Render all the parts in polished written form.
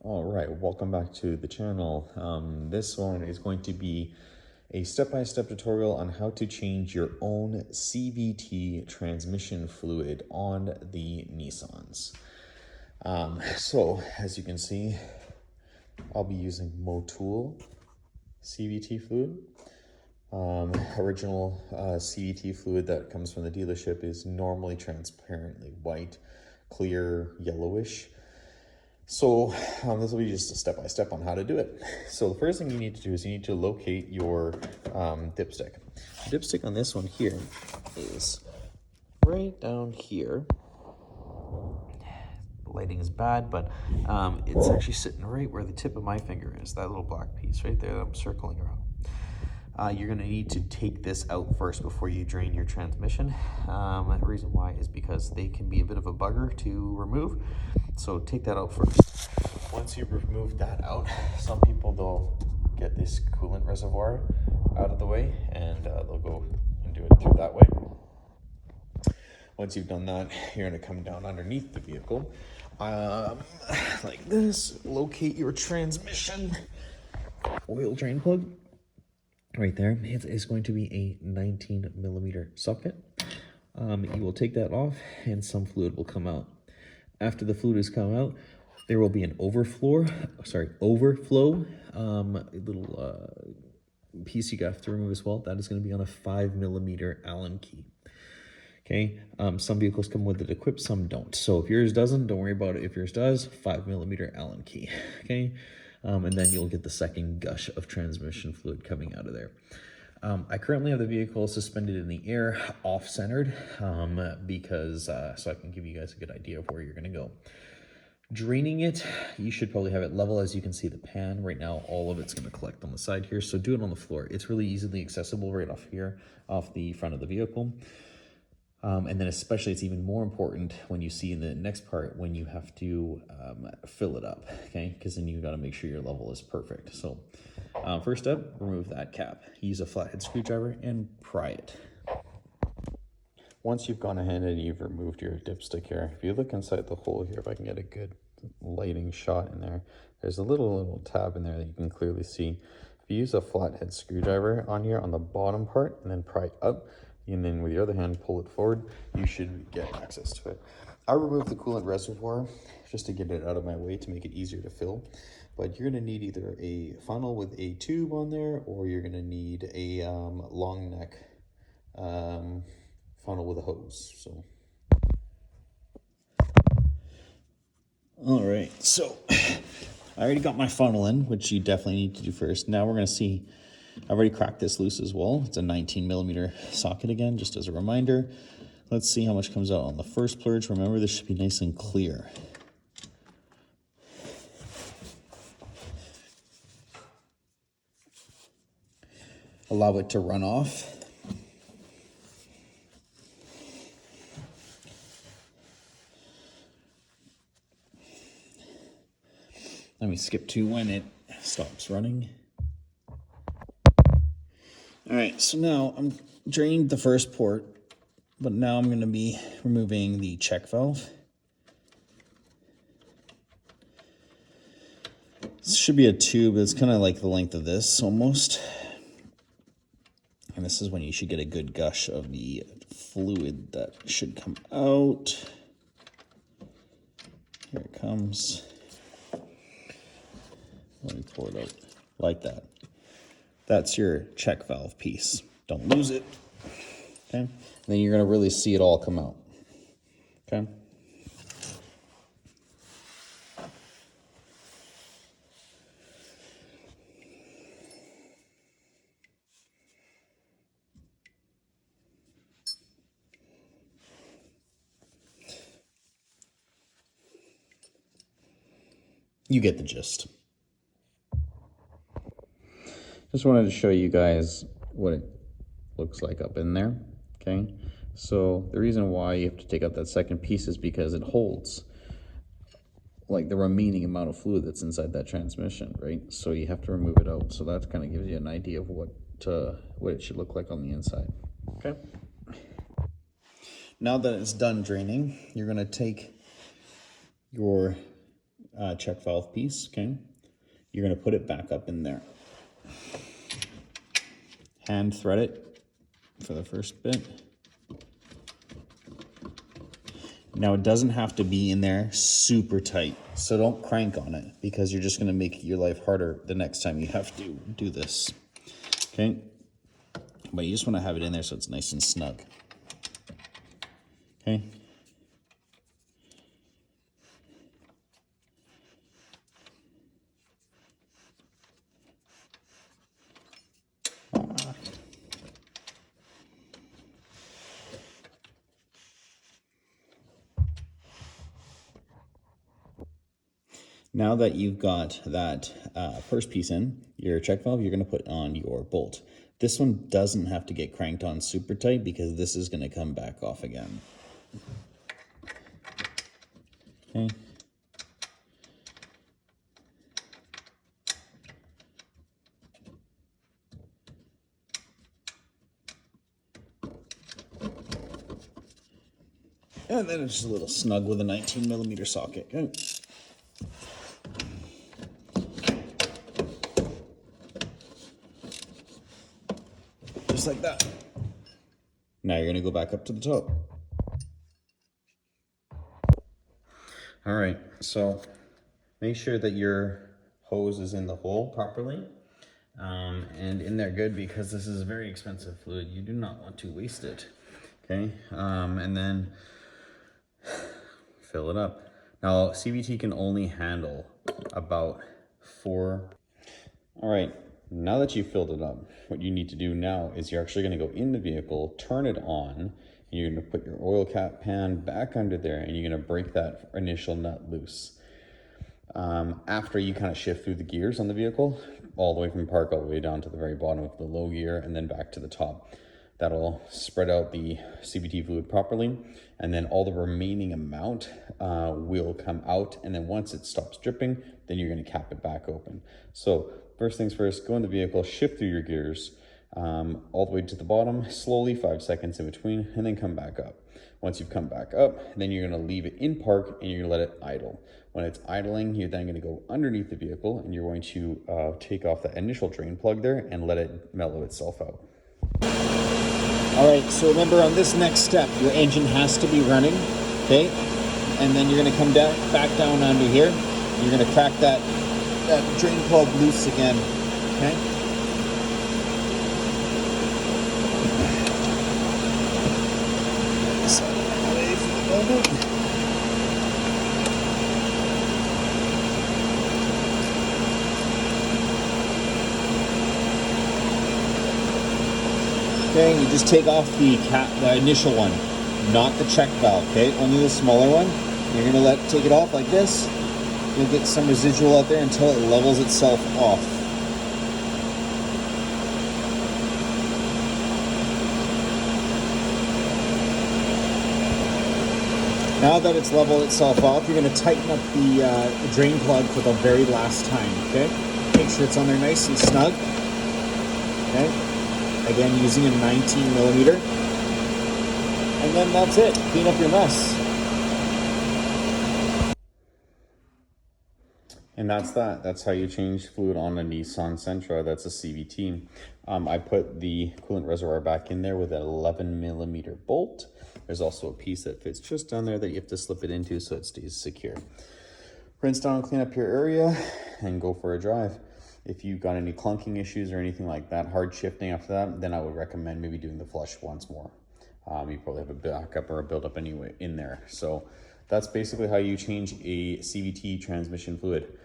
All right, welcome back to the channel. This one is going to be a step-by-step tutorial on how to change your own CVT transmission fluid on the Nissans. So as you can see, I'll be using Motul CVT fluid. Original CVT fluid that comes from the dealership is normally transparently white, clear, yellowish. So this will be just a step-by-step on how to do it. So the first thing you need to do is you need to locate your dipstick. The dipstick on this one here is right down here. The lighting is bad, but it's actually sitting right where the tip of my finger is, that little black piece right there that I'm circling around. You're going to need to take this out first before you drain your transmission. The reason why is because they can be a bit of a bugger to remove, so take that out first. Once you remove that out, some people, they'll get this coolant reservoir out of the way and they'll go and do it through that way. Once you've done that, you're going to come down underneath the vehicle like this, locate your transmission oil drain plug. Right there, it is going to be a 19mm socket. You will take that off and some fluid will come out. After the fluid has come out, there will be an overflow little piece you have to remove as well. That is going to be on a 5mm Allen key. Okay, some vehicles come with it equipped, some don't. So if yours doesn't, don't worry about it. If yours does, 5mm Allen key. Okay. And then you'll get the second gush of transmission fluid coming out of there. I currently have the vehicle suspended in the air, off-centered, because so I can give you guys a good idea of where you're going to go. Draining it, you should probably have it level. As you can see, the pan right now, all of it's going to collect on the side here. So do it on the floor. It's really easily accessible right off here, off the front of the vehicle. And then especially it's even more important when you see in the next part when you have to fill it up, okay? Because then you've got to make sure your level is perfect. So first up, remove that cap. Use a flathead screwdriver and pry it. Once you've gone ahead and you've removed your dipstick here, if you look inside the hole here, if I can get a good lighting shot in there, there's a little tab in there that you can clearly see. If you use a flathead screwdriver on here on the bottom part and then pry it up, and then with your other hand pull it forward, you should get access to it. I removed the coolant reservoir just to get it out of my way to make it easier to fill, but you're going to need either a funnel with a tube on there or you're going to need a long neck funnel with a hose. So all right, so I already got my funnel in, which you definitely need to do first. Now we're going to see, I've already cracked this loose as well. It's a 19mm socket again, just as a reminder. Let's see how much comes out on the first plurge. Remember, this should be nice and clear. Allow it to run off. Let me skip to when it stops running. All right, so now I'm drained the first port, but now I'm going to be removing the check valve. This should be a tube. It's kind of like the length of this almost. And this is when you should get a good gush of the fluid that should come out. Here it comes. Let me pour it out like that. That's your check valve piece. Don't lose it. Okay. And then you're going to really see it all come out. Okay. You get the gist. Just wanted to show you guys what it looks like up in there, okay? So the reason why you have to take out that second piece is because it holds like the remaining amount of fluid that's inside that transmission, right? So you have to remove it out. So that kind of gives you an idea of what it should look like on the inside, okay? Now that it's done draining, you're gonna take your check valve piece, okay? You're gonna put it back up in there. Hand thread it for the first bit. Now it doesn't have to be in there super tight, so don't crank on it because you're just gonna make your life harder the next time you have to do this, okay? But you just wanna have it in there so it's nice and snug, okay? Now that you've got that first piece in, your check valve, you're gonna put on your bolt. This one doesn't have to get cranked on super tight because this is gonna come back off again. Okay. And then it's just a little snug with a 19mm socket. Okay. Just like that. Now you're gonna go back up to the top. All right, so make sure that your hose is in the hole properly and in there good, because this is a very expensive fluid. You do not want to waste it, okay? And then fill it up. Now, CVT can only handle about 4. All right, now that you've filled it up, what you need to do now is you're actually gonna go in the vehicle, turn it on, and you're gonna put your oil cap pan back under there, and you're gonna break that initial nut loose. After you kind of shift through the gears on the vehicle, all the way from park all the way down to the very bottom of the low gear and then back to the top. That'll spread out the CVT fluid properly, and then all the remaining amount will come out, and then once it stops dripping, then you're going to cap it back open. So first things first, go in the vehicle, shift through your gears all the way to the bottom, slowly, 5 seconds in between, and then come back up. Once you've come back up, then you're going to leave it in park and you're going to let it idle. When it's idling, you're then going to go underneath the vehicle and you're going to take off the initial drain plug there and let it mellow itself out. All right, so remember on this next step, your engine has to be running, okay? And then you're gonna come down, back down under here. You're gonna crack that drain plug loose again, okay? So, away for the moment. Okay, you just take off the initial one, not the check valve, okay? Only the smaller one. You're gonna take it off like this. You'll get some residual out there until it levels itself off. Now that it's leveled itself off, you're gonna tighten up the drain plug for the very last time, okay? Make sure it's on there nice and snug, okay? Again, using a 19mm. And then that's it. Clean up your mess. And that's that. That's how you change fluid on a Nissan Sentra. That's a CVT. I put the coolant reservoir back in there with an 11mm bolt. There's also a piece that fits just down there that you have to slip it into so it stays secure. Rinse down and clean up your area and go for a drive. If you've got any clunking issues or anything like that, hard shifting after that, then I would recommend maybe doing the flush once more. You probably have a backup or a buildup anyway in there. So that's basically how you change a CVT transmission fluid.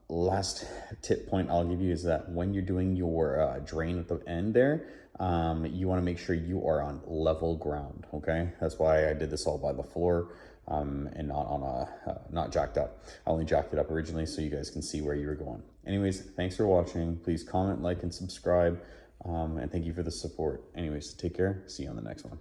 Last tip point I'll give you is that when you're doing your drain at the end there, you want to make sure you are on level ground, okay? That's why I did this all by the floor. And not on not jacked up. I only jacked it up originally so you guys can see where you were going. Anyways, thanks for watching. Please comment, like, and subscribe. And thank you for the support. Anyways, take care. See you on the next one.